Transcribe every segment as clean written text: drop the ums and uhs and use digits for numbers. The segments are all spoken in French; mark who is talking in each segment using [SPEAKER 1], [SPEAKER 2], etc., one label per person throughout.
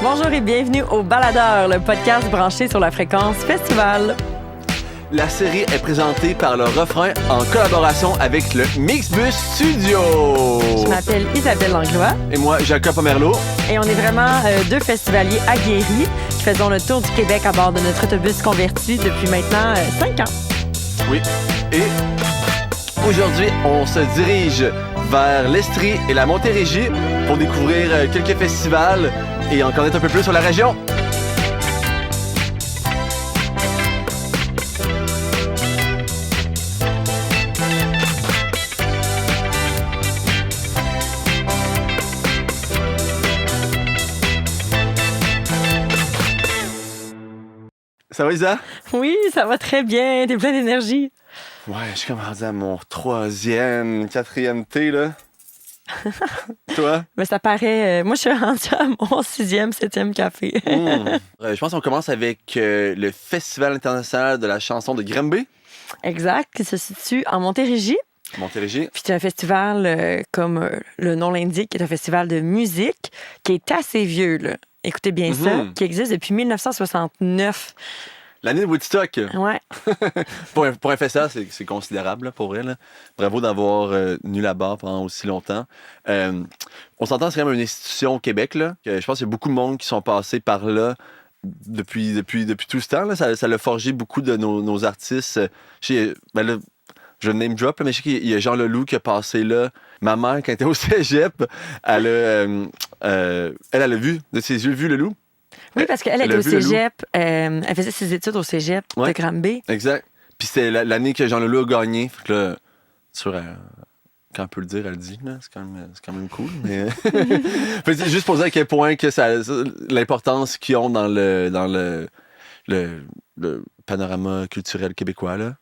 [SPEAKER 1] Bonjour et bienvenue au Baladeur, le podcast branché sur la fréquence festival.
[SPEAKER 2] La série est présentée par le Refrain en collaboration avec le Mixbus Studio.
[SPEAKER 1] Je m'appelle Isabelle Langlois.
[SPEAKER 2] Et moi, Jacob Pomerleau.
[SPEAKER 1] Et on est vraiment deux festivaliers aguerris qui faisons le tour du Québec à bord de notre autobus converti depuis maintenant 5 ans.
[SPEAKER 2] Oui. Et aujourd'hui, on se dirige vers l'Estrie et la Montérégie pour découvrir quelques festivals et en connaître un peu plus sur la région. Ça va, Isa?
[SPEAKER 1] Oui, ça va très bien. T'es plein d'énergie.
[SPEAKER 2] Ouais, je suis comme rendu à mon 3e, 4e thé, là. Toi?
[SPEAKER 1] Mais ça paraît... moi, je suis rendue à mon 6e, 7e café.
[SPEAKER 2] Je pense qu'on commence avec le Festival international de la chanson de Granby.
[SPEAKER 1] Exact, qui se situe en Montérégie.
[SPEAKER 2] Montérégie.
[SPEAKER 1] Puis c'est un festival, comme le nom l'indique, qui est un festival de musique qui est assez vieux, là. Écoutez bien ça, qui existe depuis 1969.
[SPEAKER 2] L'année de Woodstock.
[SPEAKER 1] Ouais.
[SPEAKER 2] pour un festival, c'est considérable, là, pour vrai. Là. Bravo d'avoir tenu la barre pendant aussi longtemps. On s'entend, c'est quand même une institution au Québec. Là. Je pense qu'il y a beaucoup de monde qui sont passés par là depuis tout ce temps. Là. Ça l'a forgé beaucoup de nos artistes. Là, je name drop, là, mais je sais qu'il y a Jean Leloup qui a passé là. Ma mère, quand elle était au cégep, elle a vu de ses yeux, vu Leloup.
[SPEAKER 1] Oui, parce qu'elle était au cégep. Elle faisait ses études au cégep de Granby.
[SPEAKER 2] Exact. Puis c'était l'année que Jean Leloup a gagné. Fait que là, sûr, quand on peut le dire, elle le dit. Là. C'est quand même cool. Mais... juste pour dire à quel point que l'importance qu'ils ont dans le panorama culturel québécois. Là.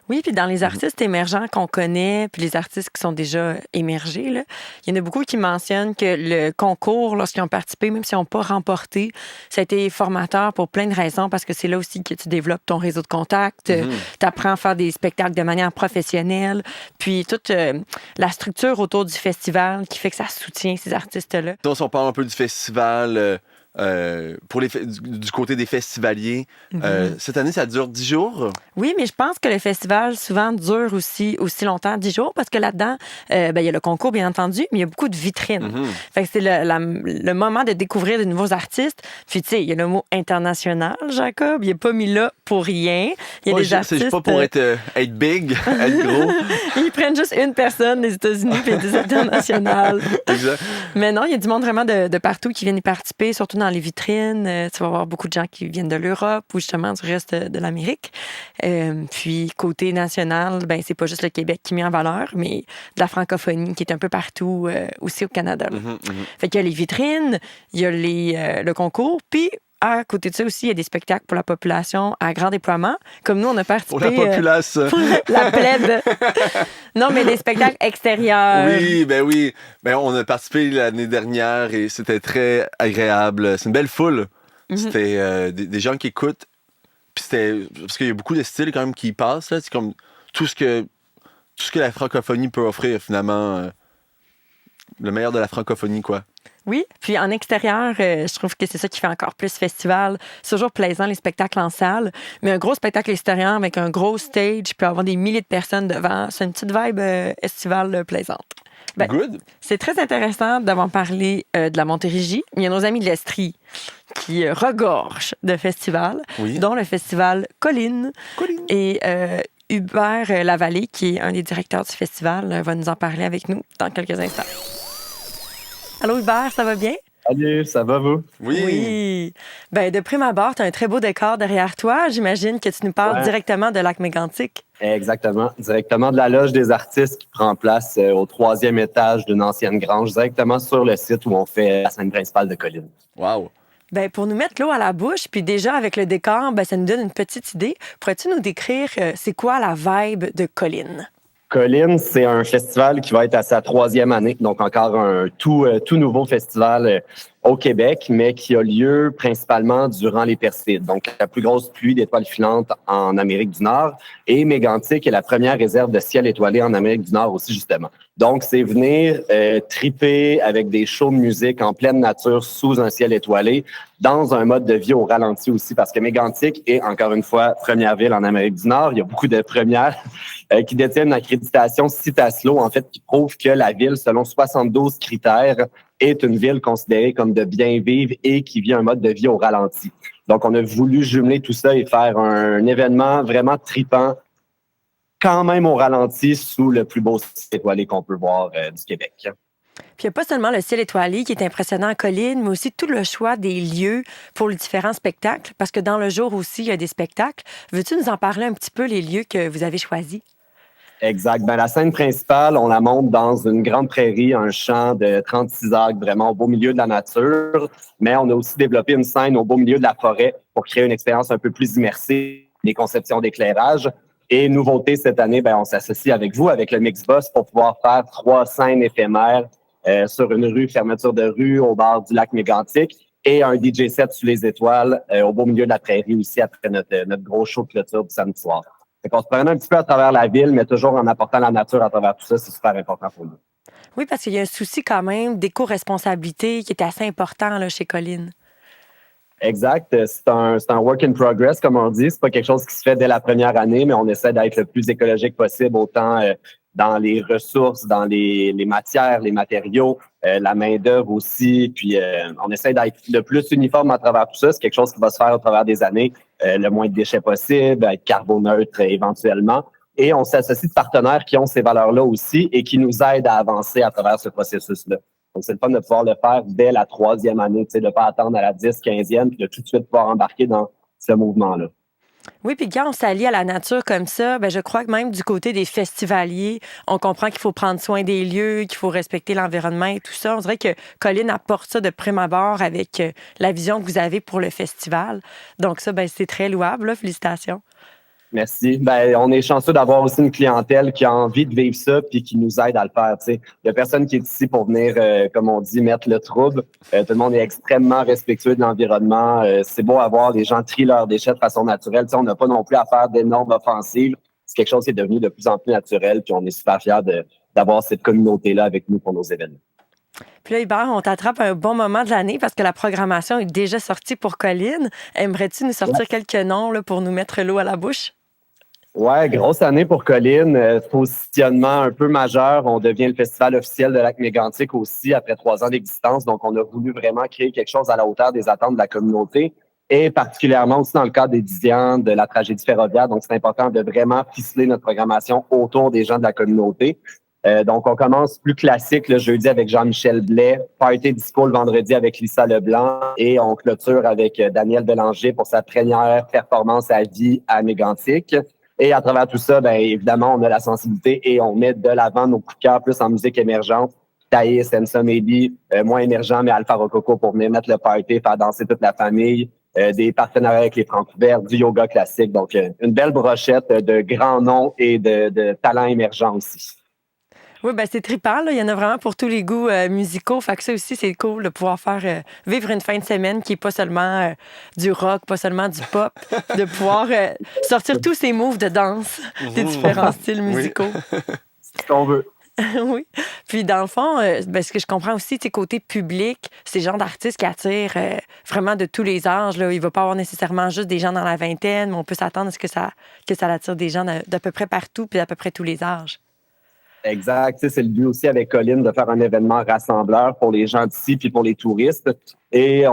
[SPEAKER 1] Oui, puis dans les artistes émergents qu'on connaît, puis les artistes qui sont déjà émergés, là, il y en a beaucoup qui mentionnent que le concours, lorsqu'ils ont participé, même s'ils n'ont pas remporté, ça a été formateur pour plein de raisons, parce que c'est là aussi que tu développes ton réseau de contacts, tu apprends à faire des spectacles de manière professionnelle, puis toute la structure autour du festival qui fait que ça soutient ces artistes-là.
[SPEAKER 2] Donc, si on parle un peu du festival... pour du côté des festivaliers. Cette année, ça dure 10 jours.
[SPEAKER 1] Oui, mais je pense que le festival, souvent, dure aussi longtemps, 10 jours, parce que là-dedans, il y a le concours, bien entendu, mais il y a beaucoup de vitrines. Fait que c'est le moment de découvrir de nouveaux artistes. Puis, tu sais, il y a le mot international, Jacob. Il n'est pas mis là pour rien. Il y a des artistes...
[SPEAKER 2] C'est pas pour être big, être gros.
[SPEAKER 1] Ils prennent juste une personne des États-Unis puis des internationales.
[SPEAKER 2] Exact.
[SPEAKER 1] Mais non, il y a du monde vraiment de partout qui viennent y participer, surtout dans les vitrines. Tu vas voir beaucoup de gens qui viennent de l'Europe ou justement du reste de l'Amérique. Puis, côté national, c'est pas juste le Québec qui met en valeur, mais de la francophonie qui est un peu partout aussi au Canada. Fait qu'il y a les vitrines, il y a le concours, puis à côté de ça aussi, il y a des spectacles pour la population à grand déploiement. Comme nous, on a participé...
[SPEAKER 2] Pour la populace.
[SPEAKER 1] Pour la plèbe. Non, mais des spectacles extérieurs.
[SPEAKER 2] Oui. On a participé l'année dernière et c'était très agréable. C'est une belle foule. C'était des gens qui écoutent. Puis parce qu'il y a beaucoup de styles quand même qui y passent. Là. C'est comme tout ce que la francophonie peut offrir, finalement. Le meilleur de la francophonie, quoi.
[SPEAKER 1] Oui, puis en extérieur, je trouve que c'est ça qui fait encore plus festival. C'est toujours plaisant, les spectacles en salle, mais un gros spectacle extérieur avec un gros stage, puis avoir des milliers de personnes devant, c'est une petite vibe estivale plaisante.
[SPEAKER 2] Good.
[SPEAKER 1] C'est très intéressant d'avoir parlé de la Montérégie. Il y a nos amis de l'Estrie qui regorgent de festivals, dont le festival Colline. Et Hubert Lavallée, qui est un des directeurs du festival, va nous en parler avec nous dans quelques instants. Allô Hubert, ça va bien?
[SPEAKER 3] Salut, ça va vous?
[SPEAKER 1] Oui. De prime abord, tu as un très beau décor derrière toi. J'imagine que tu nous parles directement de Lac-Mégantic.
[SPEAKER 3] Exactement. Directement de la loge des artistes qui prend place au 3e étage d'une ancienne grange, directement sur le site où on fait la scène principale de Colline.
[SPEAKER 2] Wow!
[SPEAKER 1] Pour nous mettre l'eau à la bouche, puis déjà avec le décor, ça nous donne une petite idée. Pourrais-tu nous décrire c'est quoi la vibe de Colline?
[SPEAKER 3] Colline, c'est un festival qui va être à sa 3e année, donc encore un tout nouveau festival au Québec, mais qui a lieu principalement durant les Perséides. Donc, la plus grosse pluie d'étoiles filantes en Amérique du Nord. Et Mégantic est la première réserve de ciel étoilé en Amérique du Nord aussi, justement. Donc, c'est venir triper avec des shows de musique en pleine nature sous un ciel étoilé, dans un mode de vie au ralenti aussi, parce que Mégantic est, encore une fois, première ville en Amérique du Nord. Il y a beaucoup de premières qui détiennent une accréditation Citaslo, en fait, qui prouve que la ville, selon 72 critères, est une ville considérée comme de bien vivre et qui vit un mode de vie au ralenti. Donc, on a voulu jumeler tout ça et faire un événement vraiment tripant, quand même au ralenti, sous le plus beau ciel étoilé qu'on peut voir du Québec.
[SPEAKER 1] Puis il n'y a pas seulement le ciel étoilé qui est impressionnant à Colline, mais aussi tout le choix des lieux pour les différents spectacles, parce que dans le jour aussi, il y a des spectacles. Veux-tu nous en parler un petit peu, les lieux que vous avez choisis?
[SPEAKER 3] Exact. Ben, la scène principale, on la monte dans une grande prairie, un champ de 36 acres, vraiment au beau milieu de la nature. Mais on a aussi développé une scène au beau milieu de la forêt pour créer une expérience un peu plus immersive, des conceptions d'éclairage. Et nouveauté cette année, ben, on s'associe avec vous, avec le Mixbus, pour pouvoir faire 3 scènes éphémères sur une rue, fermeture de rue, au bord du lac Mégantic, et un DJ set sous les étoiles au beau milieu de la prairie aussi, après notre gros show de clôture du samedi soir. Fait qu'on se promène un petit peu à travers la ville, mais toujours en apportant la nature à travers tout ça, c'est super important pour nous.
[SPEAKER 1] Oui, parce qu'il y a un souci quand même d'éco-responsabilité qui est assez important là, chez Colline.
[SPEAKER 3] Exact. C'est un work in progress, comme on dit. C'est pas quelque chose qui se fait dès la première année, mais on essaie d'être le plus écologique possible, autant dans les ressources, dans les matières, les matériaux, la main-d'œuvre aussi. Puis on essaie d'être le plus uniforme à travers tout ça. C'est quelque chose qui va se faire au travers des années. Le moins de déchets possible, être carboneutre éventuellement. Et on s'associe de partenaires qui ont ces valeurs-là aussi et qui nous aident à avancer à travers ce processus-là. Donc, c'est le fun de pouvoir le faire dès la 3e année, de ne pas attendre à la 10, 15e, puis de tout de suite pouvoir embarquer dans ce mouvement-là.
[SPEAKER 1] Oui, puis quand on s'allie à la nature comme ça, ben je crois que même du côté des festivaliers, on comprend qu'il faut prendre soin des lieux, qu'il faut respecter l'environnement et tout ça. On dirait que Colline apporte ça de prime abord avec la vision que vous avez pour le festival. Donc ça, ben c'est très louable, là. Félicitations.
[SPEAKER 3] Merci. Ben, on est chanceux d'avoir aussi une clientèle qui a envie de vivre ça puis qui nous aide à le faire. Il y a personne qui est ici pour venir, comme on dit, mettre le trouble. Tout le monde est extrêmement respectueux de l'environnement. C'est beau à voir les gens trier leurs déchets de façon naturelle. On n'a pas non plus à faire d'énormes offensives. C'est quelque chose qui est devenu de plus en plus naturel. Puis on est super fiers d'avoir cette communauté-là avec nous pour nos événements.
[SPEAKER 1] Puis là, Hubert, on t'attrape à un bon moment de l'année parce que la programmation est déjà sortie pour Colline. Aimerais-tu nous sortir quelques noms là, pour nous mettre l'eau à la bouche?
[SPEAKER 3] Ouais, grosse année pour Colline. Positionnement un peu majeur. On devient le festival officiel de Lac Mégantic aussi après 3 ans d'existence. Donc, on a voulu vraiment créer quelque chose à la hauteur des attentes de la communauté et particulièrement aussi dans le cadre des 10 ans de la tragédie ferroviaire. Donc, c'est important de vraiment ficeler notre programmation autour des gens de la communauté. Donc, on commence plus classique le jeudi avec Jean-Michel Blais, party disco le vendredi avec Lisa Leblanc et on clôture avec Daniel Bélanger pour sa première performance à vie à Mégantic. Et à travers tout ça, bien évidemment, on a la sensibilité et on met de l'avant nos coups de cœur plus en musique émergente. Thaïs, Ensa Maybe, moins émergent, mais Alpha Rococo pour venir mettre le party, faire danser toute la famille. Des partenariats avec les Francs ouverts, du yoga classique. Donc, une belle brochette de grands noms et de talents émergents aussi.
[SPEAKER 1] Oui, ben c'est trippant. Là. Il y en a vraiment pour tous les goûts musicaux. Fait que ça aussi, c'est cool de pouvoir faire vivre une fin de semaine qui n'est pas seulement du rock, pas seulement du pop, de pouvoir sortir tous ces moves de danse des différents styles musicaux.
[SPEAKER 3] C'est ce qu'on veut.
[SPEAKER 1] Oui. Puis dans le fond, ben, ce que je comprends aussi, côté public, c'est le genre d'artistes qui attirent vraiment de tous les âges. Là. Il ne va pas avoir nécessairement juste des gens dans la vingtaine, mais on peut s'attendre à ce que ça attire des gens d'à peu près partout puis d'à peu près tous les âges.
[SPEAKER 3] Exact. C'est le but aussi avec Colline de faire un événement rassembleur pour les gens d'ici puis pour les touristes. Et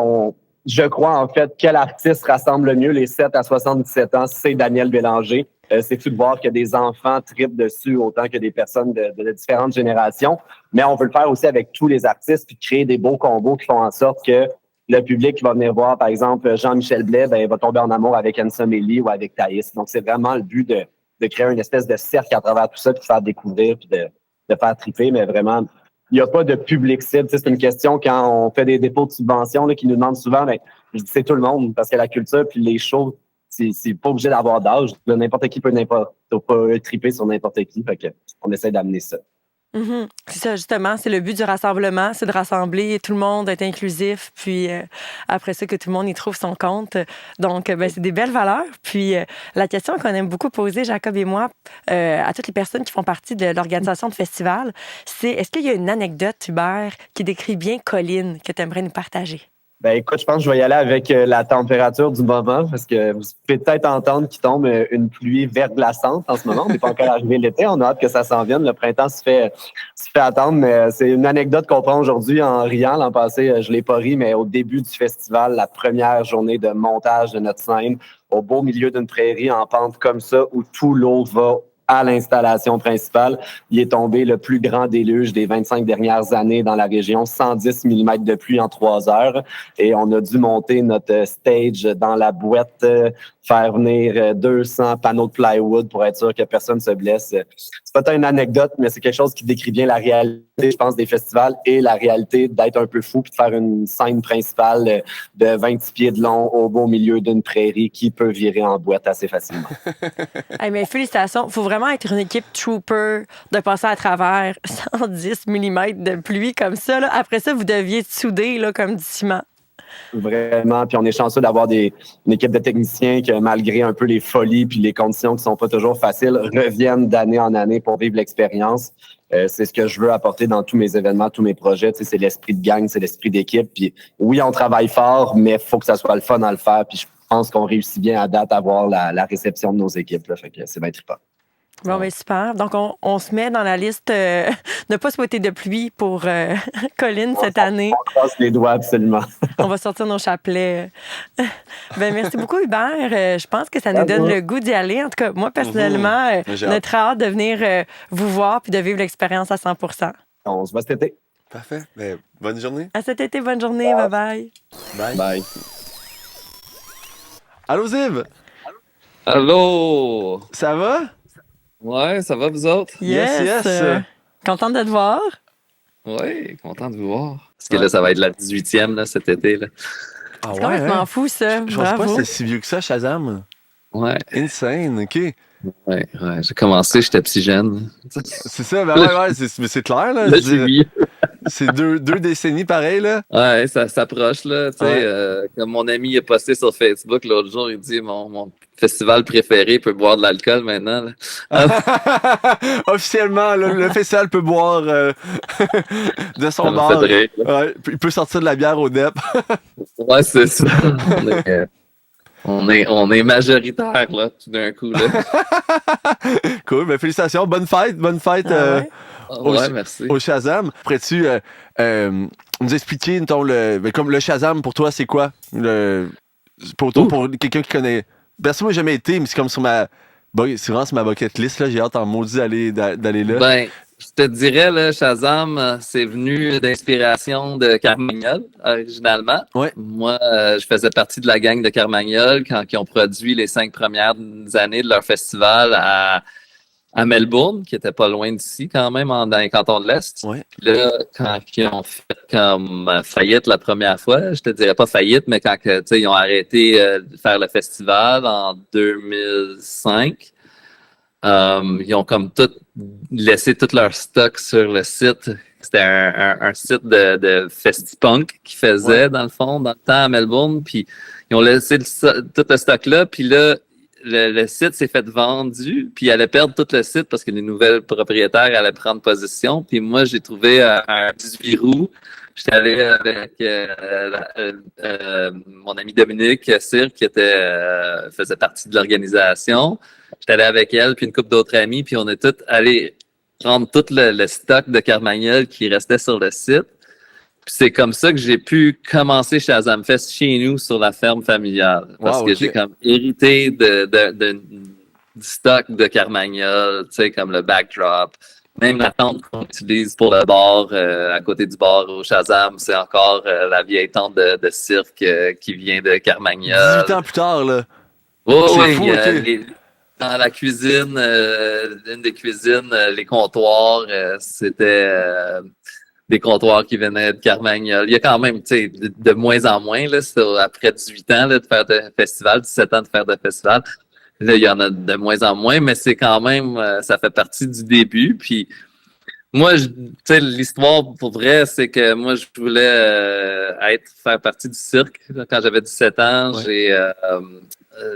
[SPEAKER 3] je crois en fait quel artiste rassemble le mieux les 7 à 77 ans, c'est Daniel Bélanger. C'est fou de voir que des enfants tripent dessus autant que des personnes de différentes générations. Mais on veut le faire aussi avec tous les artistes puis créer des beaux combos qui font en sorte que le public qui va venir voir, par exemple, Jean-Michel Blais, ben, va tomber en amour avec Ensa Maybe ou avec Thaïs. Donc, c'est vraiment le but de créer une espèce de cercle à travers tout ça, puis de faire découvrir, puis de faire triper, mais vraiment, il n'y a pas de public cible. C'est une question quand on fait des dépôts de subventions là, qui nous demandent souvent, mais je dis c'est tout le monde, parce que la culture puis les shows, c'est pas obligé d'avoir d'âge. N'importe qui peut pas triper sur n'importe qui. Fait que on essaie d'amener ça.
[SPEAKER 1] Mhm. C'est ça, justement, c'est le but du rassemblement, c'est de rassembler tout le monde, d'être inclusif, puis après ça, que tout le monde y trouve son compte. Donc, ben, c'est des belles valeurs. Puis, la question qu'on aime beaucoup poser, Jacob et moi, à toutes les personnes qui font partie de l'organisation de festivals, c'est est-ce qu'il y a une anecdote, Hubert, qui décrit bien Colline que tu aimerais nous partager?
[SPEAKER 3] Ben écoute, je pense que je vais y aller avec la température du moment parce que vous pouvez peut-être entendre qu'il tombe une pluie verglaçante en ce moment. On n'est pas encore arrivé l'été, on a hâte que ça s'en vienne. Le printemps se fait attendre, mais c'est une anecdote qu'on prend aujourd'hui en riant. L'an passé, je l'ai pas ri, mais au début du festival, la première journée de montage de notre scène, au beau milieu d'une prairie en pente comme ça, où tout l'eau va à l'installation principale. Il est tombé le plus grand déluge des 25 dernières années dans la région, 110 mm de pluie en 3 heures. Et on a dû monter notre stage dans la boîte, faire venir 200 panneaux de plywood pour être sûr que personne ne se blesse. C'est pas tant une anecdote, mais c'est quelque chose qui décrit bien la réalité, je pense, des festivals et la réalité d'être un peu fou puis de faire une scène principale de 26 pieds de long au beau milieu d'une prairie qui peut virer en boîte assez facilement.
[SPEAKER 1] Hey, mais félicitations. Il faut vraiment être une équipe trooper de passer à travers 110 mm de pluie comme ça. Là. Après ça, vous deviez être soudés là, comme du ciment.
[SPEAKER 3] Vraiment. Puis on est chanceux d'avoir une équipe de techniciens qui, malgré un peu les folies puis les conditions qui sont pas toujours faciles, reviennent d'année en année pour vivre l'expérience. C'est ce que je veux apporter dans tous mes événements, tous mes projets. Tu sais, c'est l'esprit de gang, c'est l'esprit d'équipe. Puis oui, on travaille fort, mais il faut que ça soit le fun à le faire. Puis je pense qu'on réussit bien à date à avoir la réception de nos équipes. Là. Fait que c'est bien trippant.
[SPEAKER 1] Bon, ben super. Donc, on se met dans la liste ne pas souhaiter de pluie pour Colline cette année.
[SPEAKER 3] On croise les doigts, absolument.
[SPEAKER 1] On va sortir nos chapelets. Ben, merci beaucoup, Hubert. Je pense que ça nous donne le goût d'y aller. En tout cas, moi, personnellement, notre hâte de venir vous voir puis de vivre l'expérience à 100%.
[SPEAKER 3] On se voit cet été.
[SPEAKER 2] Parfait. Ben, bonne journée.
[SPEAKER 1] À cet été, bonne journée. Bye-bye.
[SPEAKER 2] Bye.
[SPEAKER 3] Bye.
[SPEAKER 2] Allô, Ziv?
[SPEAKER 4] Allô?
[SPEAKER 2] Ça va?
[SPEAKER 4] Ouais, ça va vous autres?
[SPEAKER 1] Yes. Contente de te voir.
[SPEAKER 4] Ouais, content de vous voir. Parce que là, ça va être la 18e là, cet été. Là.
[SPEAKER 2] Ah
[SPEAKER 1] C'est complètement fou, ça.
[SPEAKER 2] Je pense pas
[SPEAKER 1] Bravo.
[SPEAKER 2] que c'est si vieux que ça, Shazam.
[SPEAKER 4] Ouais,
[SPEAKER 2] Insane, OK.
[SPEAKER 4] ouais. J'ai commencé, j'étais petit jeune.
[SPEAKER 2] C'est ça, ben ouais, c'est clair, là.
[SPEAKER 4] Là, je suis vieux.
[SPEAKER 2] C'est deux décennies pareil, là.
[SPEAKER 4] Ouais, ça s'approche, là. Tu sais,
[SPEAKER 2] Ouais.
[SPEAKER 4] comme mon ami a posté sur Facebook l'autre jour, il dit mon festival préféré peut boire de l'alcool maintenant. Là.
[SPEAKER 2] Officiellement, le festival peut boire de son
[SPEAKER 4] Ça m'a
[SPEAKER 2] bar.
[SPEAKER 4] fait rire, là.
[SPEAKER 2] Ouais, il peut sortir de la bière au DEP.
[SPEAKER 4] Ouais, c'est ça. On est majoritaire, là, tout d'un coup, là.
[SPEAKER 2] Cool, ben félicitations. Bonne fête
[SPEAKER 1] Ah ouais?
[SPEAKER 4] Ouais, merci.
[SPEAKER 2] au Shazam. Pourrais-tu nous expliquer, mettons, comme le Shazam, pour toi, c'est quoi? Pour quelqu'un qui connaît. Personne n'a jamais été, mais c'est comme c'est vraiment sur ma bucket list, là. J'ai hâte en maudit d'aller là.
[SPEAKER 4] Ben, je te dirais, là, Shazam, c'est venu d'inspiration de Carmagnole, originalement.
[SPEAKER 2] Ouais.
[SPEAKER 4] Moi, je faisais partie de la gang de Carmagnole quand ils ont produit les 5 premières années de leur festival à Melbourne, qui était pas loin d'ici, quand même, dans les cantons de l'Est.
[SPEAKER 2] Ouais.
[SPEAKER 4] Puis là, quand ils ont fait comme faillite la première fois, je te dirais pas faillite, mais quand tu sais, ils ont arrêté de faire le festival en 2005, ils ont comme tout laissé tout leur stock sur le site. C'était un site de Festipunk qu'ils faisaient, dans le fond, dans le temps à Melbourne. Puis ils ont laissé tout le stock là. Puis là, le site s'est fait vendu, puis ils allaient perdre tout le site parce que les nouvelles propriétaires allaient prendre position. Puis moi, j'ai trouvé un 18 roues. J'étais allé avec mon ami Dominique Cyr, qui faisait partie de l'organisation. J'étais allé avec elle, puis une couple d'autres amis, puis on est tous allés prendre tout le stock de Carmagnole qui restait sur le site. Puis c'est comme ça que j'ai pu commencer Shazam Fest chez nous sur la ferme familiale. Parce
[SPEAKER 2] Wow,
[SPEAKER 4] que
[SPEAKER 2] ok.
[SPEAKER 4] j'ai comme hérité du stock de Carmagnole, tu sais, comme le backdrop. Même la tente qu'on utilise pour le bar, à côté du bar au Shazam, c'est encore la vieille tente de cirque qui vient de Carmagnole.
[SPEAKER 2] 18 ans plus tard, là.
[SPEAKER 4] Oh,
[SPEAKER 2] C'est
[SPEAKER 4] oui,
[SPEAKER 2] fou, ok.
[SPEAKER 4] dans la cuisine, une des cuisines, les comptoirs, c'était des comptoirs qui venaient de Carmagnole. Il y a quand même, tu sais, de moins en moins, là, après 18 ans là, de faire de festival, 17 ans de faire de festival. Là, il y en a de moins en moins, mais c'est quand même, ça fait partie du début. Puis Moi, tu sais, l'histoire pour vrai, c'est que moi, je voulais faire partie du cirque. Quand j'avais 17 ans,
[SPEAKER 2] Ouais.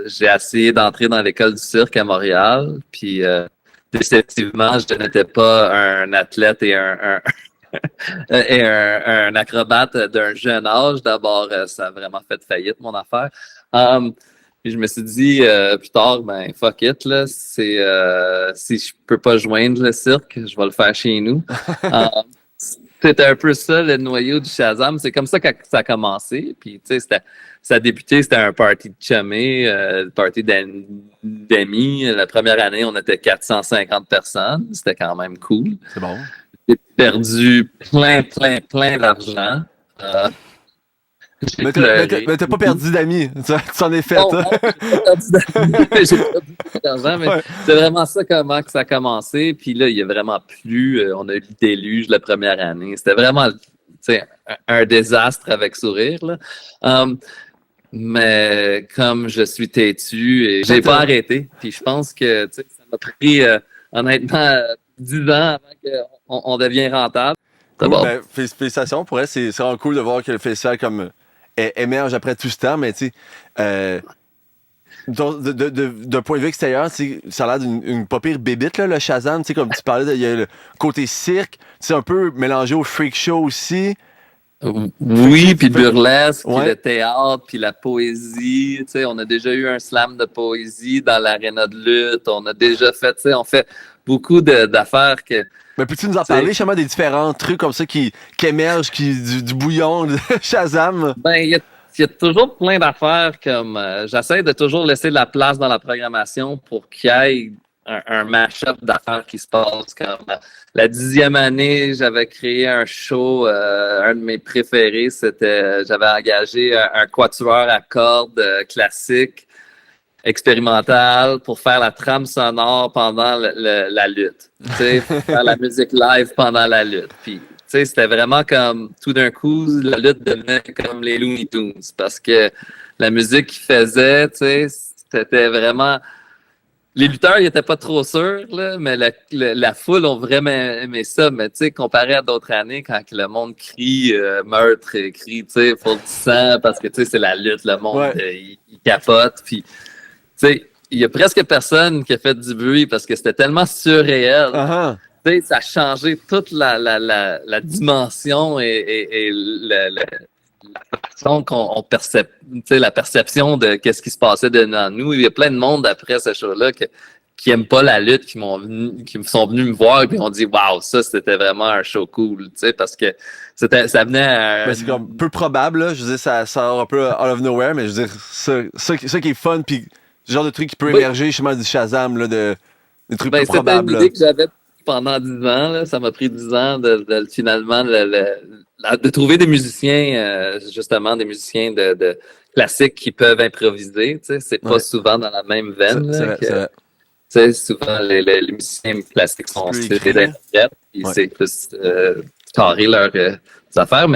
[SPEAKER 4] j'ai essayé d'entrer dans l'école du cirque à Montréal. Puis, définitivement, je n'étais pas un athlète et un acrobate d'un jeune âge. D'abord, ça a vraiment fait faillite, mon affaire. Puis je me suis dit plus tard, ben fuck it, là, si je peux pas joindre le cirque, je vais le faire chez nous. C'était un peu ça le noyau du Shazam. C'est comme ça que ça a commencé. Puis tu sais, ça a débuté, c'était un party de chumé, party d'amis. La première année, on était 450 personnes. C'était quand même cool.
[SPEAKER 2] C'est bon.
[SPEAKER 4] J'ai perdu plein d'argent. J'ai
[SPEAKER 2] Mais
[SPEAKER 4] pleuré.
[SPEAKER 2] t'as pas perdu d'amis. Tu t'en es fait.
[SPEAKER 4] Non,
[SPEAKER 2] Hein?
[SPEAKER 4] j'ai pas perdu d'argent, j'ai perdu beaucoup d'argent, mais
[SPEAKER 2] Ouais.
[SPEAKER 4] c'est vraiment ça comment que ça a commencé. Puis là, il y a vraiment plu. On a eu le déluge la première année. C'était vraiment, tu sais, un désastre avec sourire, là. Mais comme je suis têtu et j'ai pas arrêté. Puis je pense que, tu sais, ça m'a pris, honnêtement, 10 ans avant qu'on devienne rentable.
[SPEAKER 2] Cool.
[SPEAKER 4] D'abord,
[SPEAKER 2] Ben, félicitations pour elle. C'est vraiment cool de voir que le festival comme émerge après tout ce temps, mais tu sais, d'un point de vue extérieur, ça a l'air d'une pas pire bébite, là, le Shazam. Tu sais, comme tu parlais, il y a le côté cirque, c'est un peu mélangé au freak show aussi.
[SPEAKER 4] oui, puis le burlesque, puis
[SPEAKER 2] Ouais.
[SPEAKER 4] le théâtre, puis la poésie. Tu sais, on a déjà eu un slam de poésie dans l'aréna de lutte. On a déjà fait, tu sais, on fait beaucoup d'affaires que.
[SPEAKER 2] Mais peux-tu nous en parler, justement, des différents trucs comme ça qui émergent, du bouillon de Shazam?
[SPEAKER 4] Ben, il y a toujours plein d'affaires comme. J'essaie de toujours laisser de la place dans la programmation pour qu'il y ait un mash-up d'affaires qui se passe. Comme la 10e année, j'avais créé un show, un de mes préférés, j'avais engagé un quatuor à cordes classique, expérimental, pour faire la trame sonore pendant la lutte. Tu sais, faire la musique live pendant la lutte. Puis, tu sais, c'était vraiment comme, tout d'un coup, la lutte devenait comme les Looney Tunes, parce que la musique qu'ils faisaient, tu sais, c'était vraiment. Les lutteurs, ils étaient pas trop sûrs, là, mais la foule ont vraiment aimé ça. Mais tu sais, comparé à d'autres années, quand que le monde crie meurtre et crie, tu sais, faut du sang, parce que tu sais, c'est la lutte, le monde, il capote. Puis, tu sais, il y a presque personne qui a fait du bruit parce que c'était tellement surréel.
[SPEAKER 2] Uh-huh.
[SPEAKER 4] Tu sais, ça a changé toute la dimension et la façon qu'on perçoit, tu sais, la perception de qu'est-ce qui se passait devant nous. Il y a plein de monde après ce show-là qui aiment pas la lutte, qui sont venus me voir et qui ont dit waouh, ça c'était vraiment un show cool, tu sais, parce que ça venait à.
[SPEAKER 2] Ben, c'est comme peu probable, là. Je veux dire, ça sort un peu out of nowhere, mais je veux dire, ça qui est fun, puis le genre de truc qui peut émerger justement du Shazam, là, des trucs peu
[SPEAKER 4] C'était une
[SPEAKER 2] probables.
[SPEAKER 4] idée que j'avais pendant 10 ans. Là. Ça m'a pris 10 ans finalement de trouver des musiciens, justement, des musiciens de classiques qui peuvent improviser. Tu sais, c'est pas souvent dans la même veine. Tu sais, souvent, les musiciens classiques sont des interprètes, puis c'est plus carré leurs affaires.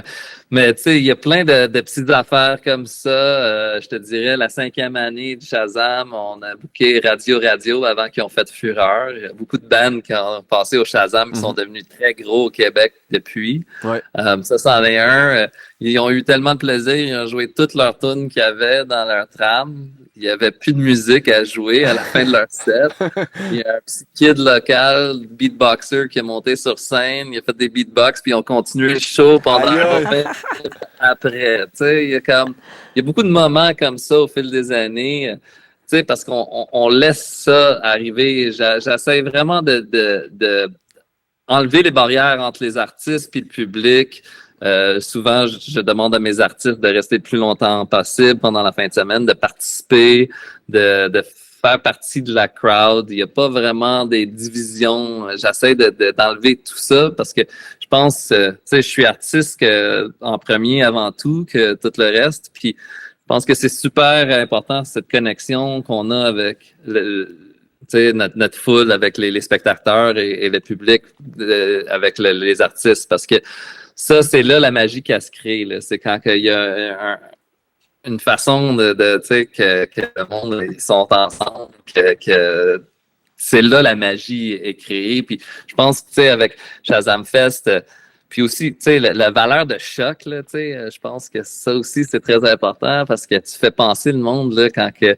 [SPEAKER 4] Mais tu sais, il y a plein de petites affaires comme ça. Je te dirais, la 5e année de Shazam, on a booké Radio avant qu'ils ont fait fureur. Il y a beaucoup de bands qui ont passé au Shazam qui sont devenus très gros au Québec depuis.
[SPEAKER 2] Ouais.
[SPEAKER 4] Ça, c'en est un. Ils ont eu tellement de plaisir. Ils ont joué toutes leurs tunes qu'il y avait dans leur trame. Il n'y avait plus de musique à jouer à la fin de leur set. Il y a un petit kid local, beatboxer, qui est monté sur scène. Il a fait des beatbox, puis ils ont continué le show pendant un moment après. Tu sais, il y a beaucoup de moments comme ça au fil des années. Tu sais, parce qu'on laisse ça arriver. J'essaie vraiment de enlever les barrières entre les artistes et le public. Souvent, je demande à mes artistes de rester le plus longtemps possible pendant la fin de semaine, de participer, de faire partie de la crowd. Il n'y a pas vraiment des divisions. J'essaie d'enlever tout ça parce que je pense, tu sais, je suis artiste en premier avant tout que tout le reste. Puis, je pense que c'est super important cette connexion qu'on a avec notre foule, avec les spectateurs et le public, avec les artistes, parce que ça, c'est là la magie qui se crée. Là. C'est quand il y a une façon tu sais, que le monde, ils sont ensemble, que c'est là la magie est créée. Puis je pense, tu sais, avec Shazam Fest, puis aussi, tu sais, la valeur de choc, là, tu sais, je pense que ça aussi, c'est très important parce que tu fais penser le monde, là, quand que,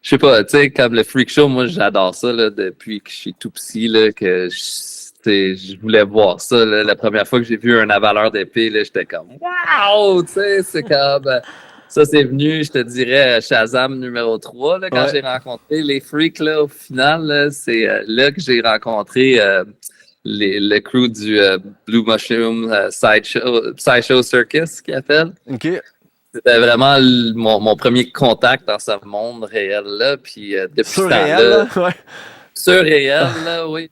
[SPEAKER 4] je sais pas, tu sais, comme le freak show, moi, j'adore ça, là, depuis que je suis tout petit, là, que je voulais voir ça, là. La première fois que j'ai vu un avaleur d'épée, là, j'étais comme, wow, tu sais, c'est comme, ça, c'est venu, je te dirais, Shazam numéro 3, là, quand j'ai rencontré les freaks, là, au final, là, c'est là que j'ai rencontré le crew du Blue Mushroom Sideshow Circus, qu'ils appellent.
[SPEAKER 2] OK.
[SPEAKER 4] C'était vraiment mon premier contact dans ce monde réel-là. Puis depuis ce
[SPEAKER 2] Surréel,
[SPEAKER 4] temps-là,
[SPEAKER 2] ouais.
[SPEAKER 4] surréel, là, oui.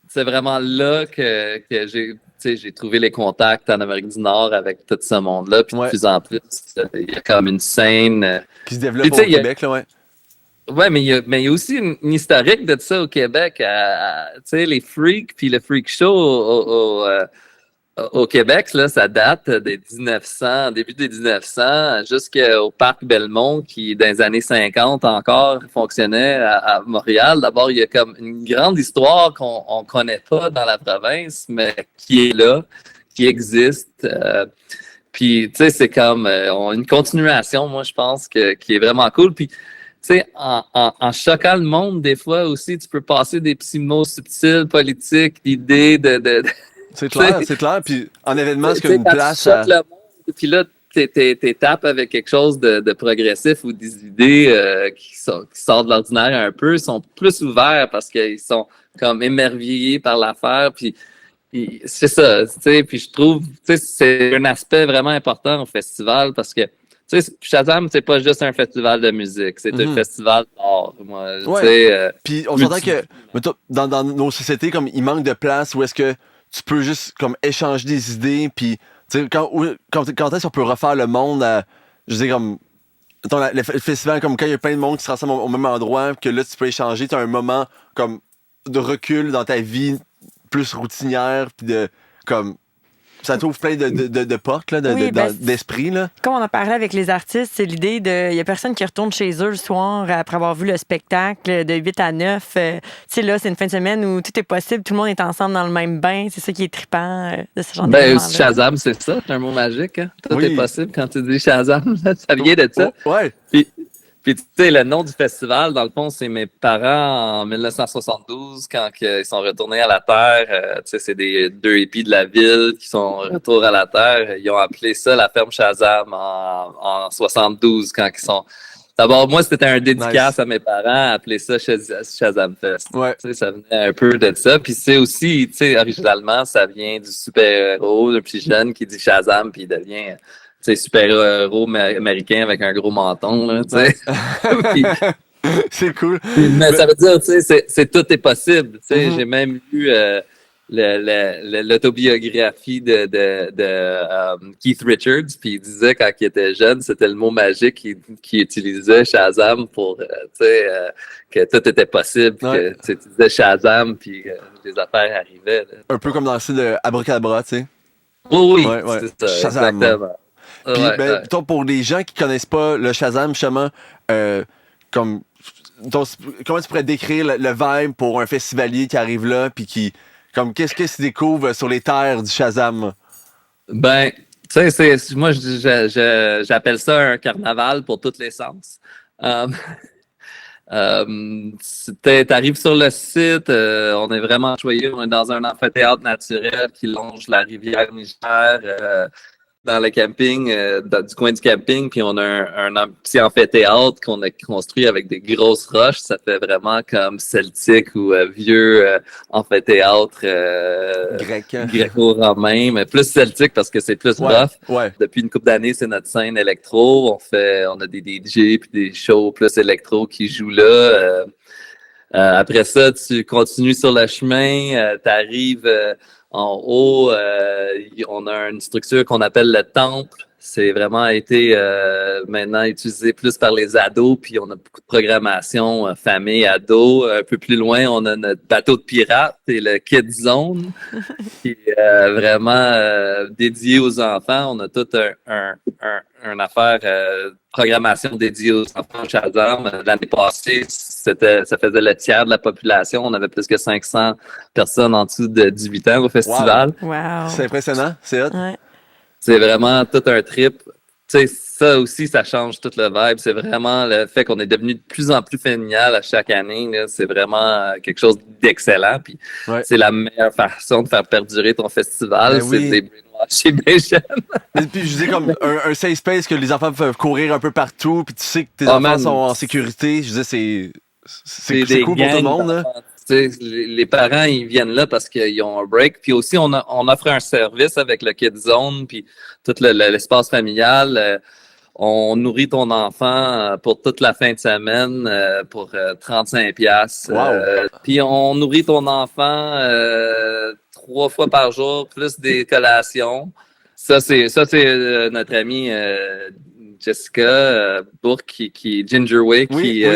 [SPEAKER 4] C'est vraiment là que j'ai trouvé les contacts en Amérique du Nord avec tout ce monde-là. Puis de plus en plus, il y a comme une scène.
[SPEAKER 2] Qui se développe au Québec, là, ouais.
[SPEAKER 4] Ouais, mais il y a aussi une historique de ça au Québec. Tu sais, les freaks puis le freak show au Québec, là, ça date des 1900, début des 1900, jusqu'au parc Belmont qui, dans les années 50 encore, fonctionnait à Montréal. D'abord, il y a comme une grande histoire qu'on connaît pas dans la province, mais qui est là, qui existe. Puis, tu sais, c'est comme une continuation, moi, je pense, qui est vraiment cool. Puis, tu sais, en choquant le monde, des fois aussi, tu peux passer des petits mots subtils, politiques, idées de
[SPEAKER 2] c'est clair. Puis en événement, c'est qu'une place.
[SPEAKER 4] Tu choques le monde, puis là, t'étapes avec quelque chose de progressif ou des idées qui sortent de l'ordinaire un peu, sont plus ouverts parce qu'ils sont comme émerveillés par l'affaire. Puis c'est ça, tu sais. Puis je trouve, tu sais, c'est un aspect vraiment important au festival parce que tu sais, Shazam, c'est pas juste un festival de musique, c'est un festival d'art.
[SPEAKER 2] Puis on s'entend que dans nos sociétés, comme il manque de place où est-ce que tu peux juste comme échanger des idées, puis tu sais, quand est-ce qu'on peut refaire le monde à, je veux dire, comme le festival, comme quand il y a plein de monde qui se rassemble au même endroit, que là tu peux échanger, tu as un moment comme de recul dans ta vie plus routinière, puis de comme ça t'ouvre plein de portes, là, d'esprit. Là.
[SPEAKER 1] Comme on a parlé avec les artistes, c'est l'idée de. Il n'y a personne qui retourne chez eux le soir après avoir vu le spectacle de 8 à 9. Tu sais, là, c'est une fin de semaine où tout est possible, tout le monde est ensemble dans le même bain. C'est ça qui est trippant de ce genre d'événement-là.
[SPEAKER 4] Shazam, c'est ça, c'est un mot magique. Hein? Tout est possible quand tu dis Shazam. Ça vient de ça.
[SPEAKER 2] Ouais.
[SPEAKER 4] Puis tu sais, le nom du festival, dans le fond, c'est mes parents en 1972, quand ils sont retournés à la Terre. Tu sais, c'est des 2 hippies de la ville qui sont retour à la Terre. Ils ont appelé ça la ferme Shazam en 72, quand ils sont... D'abord, moi, c'était un dédicace à mes parents, appeler ça Shazam Fest.
[SPEAKER 2] Ouais.
[SPEAKER 4] Tu sais, ça venait un peu de ça. Puis c'est aussi, tu sais, originalement, ça vient du super-héros, d'un petit jeune qui dit Shazam, puis il devient... C'est super-héros américain avec un gros menton, là, tu sais.
[SPEAKER 2] C'est cool.
[SPEAKER 4] Mais ça veut dire, tu sais, c'est tout est possible. Tu sais, j'ai même lu l'autobiographie de Keith Richards, puis il disait quand il était jeune, c'était le mot magique qu'il utilisait, Shazam, pour, tu sais, que tout était possible, que tu disais Shazam, puis les affaires arrivaient. Là.
[SPEAKER 2] Un peu comme dans le style de Abracadabra, tu sais.
[SPEAKER 4] Oui,
[SPEAKER 2] c'est ça,
[SPEAKER 4] Shazam. Exactement.
[SPEAKER 2] Puis, pour les gens qui connaissent pas le Shazam, justement, comment tu pourrais décrire le vibe pour un festivalier qui arrive là, puis qui, comme, qu'est-ce qu'il découvre sur les terres du Shazam?
[SPEAKER 4] Ben, tu sais, moi, j'appelle ça un carnaval pour tous les sens. T'arrives sur le site, on est vraiment joyeux, on est dans un amphithéâtre naturel qui longe la rivière Niger, dans le camping, du coin du camping, puis on a un petit amphithéâtre qu'on a construit avec des grosses roches. Ça fait vraiment comme celtique ou vieux amphithéâtre gréco-romain, mais plus celtique parce que c'est plus rough.
[SPEAKER 2] Ouais.
[SPEAKER 4] Depuis une couple d'années, c'est notre scène électro. On a des DJ puis des shows plus électro qui jouent là. Après ça, tu continues sur le chemin, t'arrives en haut, on a une structure qu'on appelle le temple, C'est vraiment été maintenant utilisé plus par les ados, puis on a beaucoup de programmation famille, ados. Un peu plus loin, on a notre bateau de pirate et le Kid Zone, qui est vraiment dédié aux enfants. On a toute une affaire programmation dédiée aux enfants au Shazam. L'année passée, ça faisait le tiers de la population. On avait plus que 500 personnes en dessous de 18 ans au festival.
[SPEAKER 1] Wow.
[SPEAKER 2] C'est impressionnant, c'est hot.
[SPEAKER 1] Ouais.
[SPEAKER 4] C'est vraiment tout un trip. Tu sais, ça aussi, ça change tout le vibe. C'est vraiment le fait qu'on est devenu de plus en plus familial à chaque année. Là. C'est vraiment quelque chose d'excellent. Puis c'est la meilleure façon de faire perdurer ton festival. C'est des brainwashés bien jeunes.
[SPEAKER 2] Et puis je dis comme un safe space que les enfants peuvent courir un peu partout. Puis tu sais que tes enfants sont en sécurité. Je dis, c'est cool pour tout le monde. Là.
[SPEAKER 4] Les parents, ils viennent là parce qu'ils ont un break. Puis aussi, on offre un service avec le Kid Zone, puis tout l'espace familial. On nourrit ton enfant pour toute la fin de semaine pour 35$.
[SPEAKER 2] Wow.
[SPEAKER 4] Puis on nourrit ton enfant 3 fois par jour, plus des collations. Ça, c'est notre amie Jessica Bourque, qui Ginger Way, qui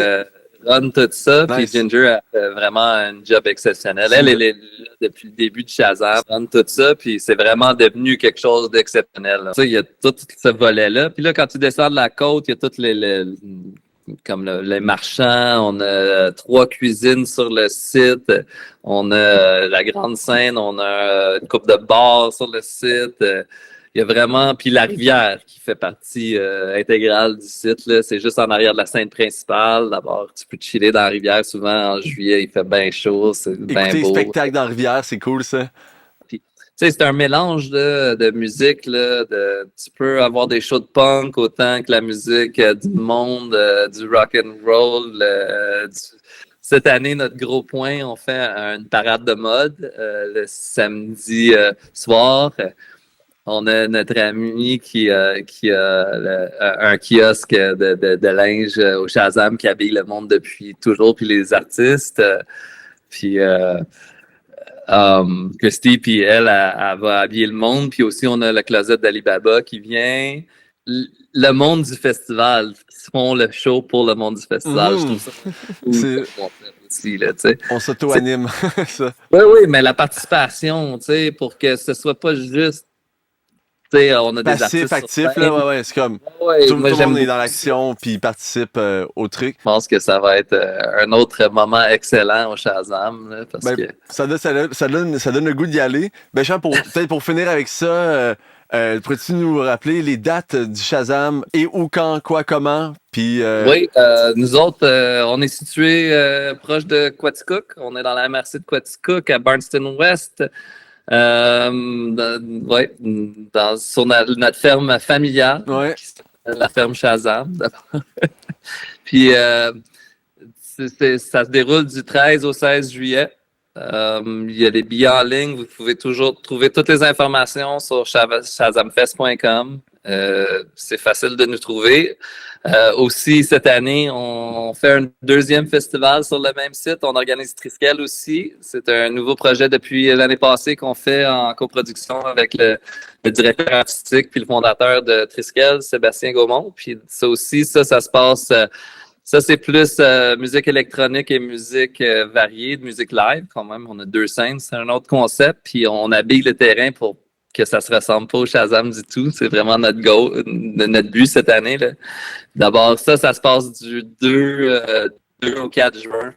[SPEAKER 4] run tout ça. Nice. Puis Ginger a fait vraiment un job exceptionnel. Elle est là depuis le début de Shazam, run tout ça, puis c'est vraiment devenu quelque chose d'exceptionnel. Tu sais, il y a tout ce volet-là. Puis là, quand tu descends de la côte, il y a toutes les marchands, on a 3 cuisines sur le site, on a la grande scène, on a une coupe de bars sur le site. Il y a vraiment, puis la rivière qui fait partie intégrale du site, là, c'est juste en arrière de la scène principale. D'abord, tu peux chiller dans la rivière souvent en juillet, il fait bien chaud, c'est bien beau.
[SPEAKER 2] Écouter spectacle dans la rivière, c'est cool ça.
[SPEAKER 4] Puis, tu sais, c'est un mélange de musique, là, tu peux avoir des shows de punk autant que la musique du monde, du rock and roll. Cette année, notre gros point, on fait une parade de mode le samedi soir. On a notre ami qui a un kiosque de linge au Shazam qui habille le monde depuis toujours, puis les artistes. Puis Christy, puis elle va habiller le monde. Puis aussi, on a le closet d'Alibaba qui vient. Le monde du festival, qui font le show pour le monde du festival. Je trouve ça cool. Aussi, là,
[SPEAKER 2] on s'auto-anime. Ça.
[SPEAKER 4] Oui, mais la participation, pour que ce soit pas juste on a
[SPEAKER 2] passif,
[SPEAKER 4] des artistes
[SPEAKER 2] actif, là, ouais, c'est comme tout le monde est dans l'action puis participe au truc.
[SPEAKER 4] Je pense que ça va être un autre moment excellent au Shazam, là, parce que
[SPEAKER 2] ça donne le goût d'y aller. Ben, Charles, peut-être pour finir avec ça, pourrais-tu nous rappeler les dates du Shazam et où, quand, quoi, comment? Puis,
[SPEAKER 4] oui, nous autres, on est situé proche de Quaticook. On est dans la MRC de Quaticook à Barnston West. Sur notre ferme familiale, la ferme Shazam. Puis ça se déroule du 13 au 16 juillet. Il y a des billets en ligne. Vous pouvez toujours trouver toutes les informations sur shazamfest.com. C'est facile de nous trouver. Aussi, cette année, on fait un 2e festival sur le même site. On organise Triskel aussi. C'est un nouveau projet depuis l'année passée qu'on fait en coproduction avec le directeur artistique puis le fondateur de Triskel, Sébastien Gaumont. Puis ça aussi, ça se passe... Ça, c'est plus musique électronique et musique variée, de musique live quand même. On a 2 scènes, c'est un autre concept. Puis on habille le terrain pour que ça se ressemble pas au Shazam du tout. C'est vraiment notre but cette année, là. D'abord, ça se passe du 2 au 4 juin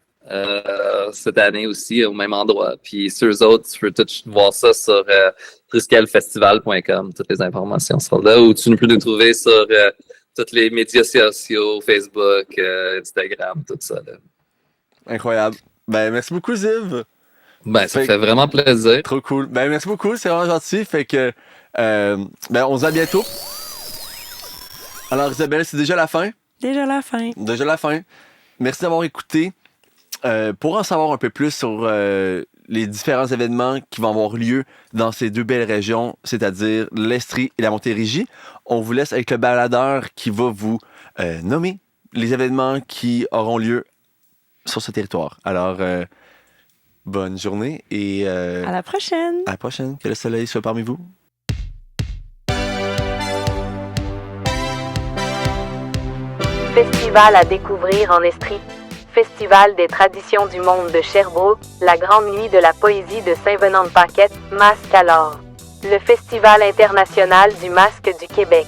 [SPEAKER 4] cette année aussi, au même endroit. Puis sur eux autres, tu peux tout voir ça sur triskelfestival.com. Toutes les informations sont là. Ou tu peux nous trouver sur tous les médias sociaux, Facebook, Instagram, tout ça, là.
[SPEAKER 2] Incroyable. Ben, merci beaucoup, Ziv.
[SPEAKER 4] Ben, ça fait vraiment plaisir.
[SPEAKER 2] Trop cool. Ben, merci beaucoup, c'est vraiment gentil. Fait que, on se dit à bientôt. Alors, Isabelle, c'est déjà la fin.
[SPEAKER 1] Déjà la fin.
[SPEAKER 2] Déjà la fin. Merci d'avoir écouté. Pour en savoir un peu plus sur les différents événements qui vont avoir lieu dans ces 2 belles régions, c'est-à-dire l'Estrie et la Montérégie, on vous laisse avec le baladeur qui va vous nommer les événements qui auront lieu sur ce territoire. Alors, bonne journée et
[SPEAKER 1] à la prochaine.
[SPEAKER 2] À la prochaine. Que le soleil soit parmi vous.
[SPEAKER 5] Festival à découvrir en Estrie. Festival des traditions du monde de Sherbrooke, la grande nuit de la poésie de Saint-Venant-de-Paquette, Masque alors. Le Festival international du masque du Québec.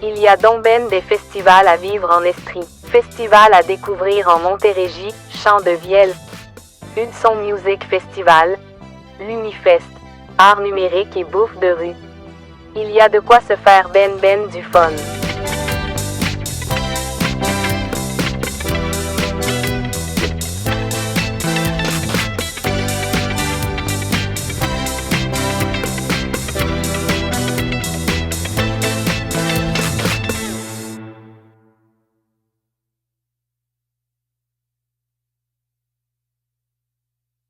[SPEAKER 5] Il y a donc ben des festivals à vivre en Estrie. Festival à découvrir en Montérégie, Chant de Vielle. Hudson Music Festival. Lumifest. Art numérique et bouffe de rue. Il y a de quoi se faire ben du fun.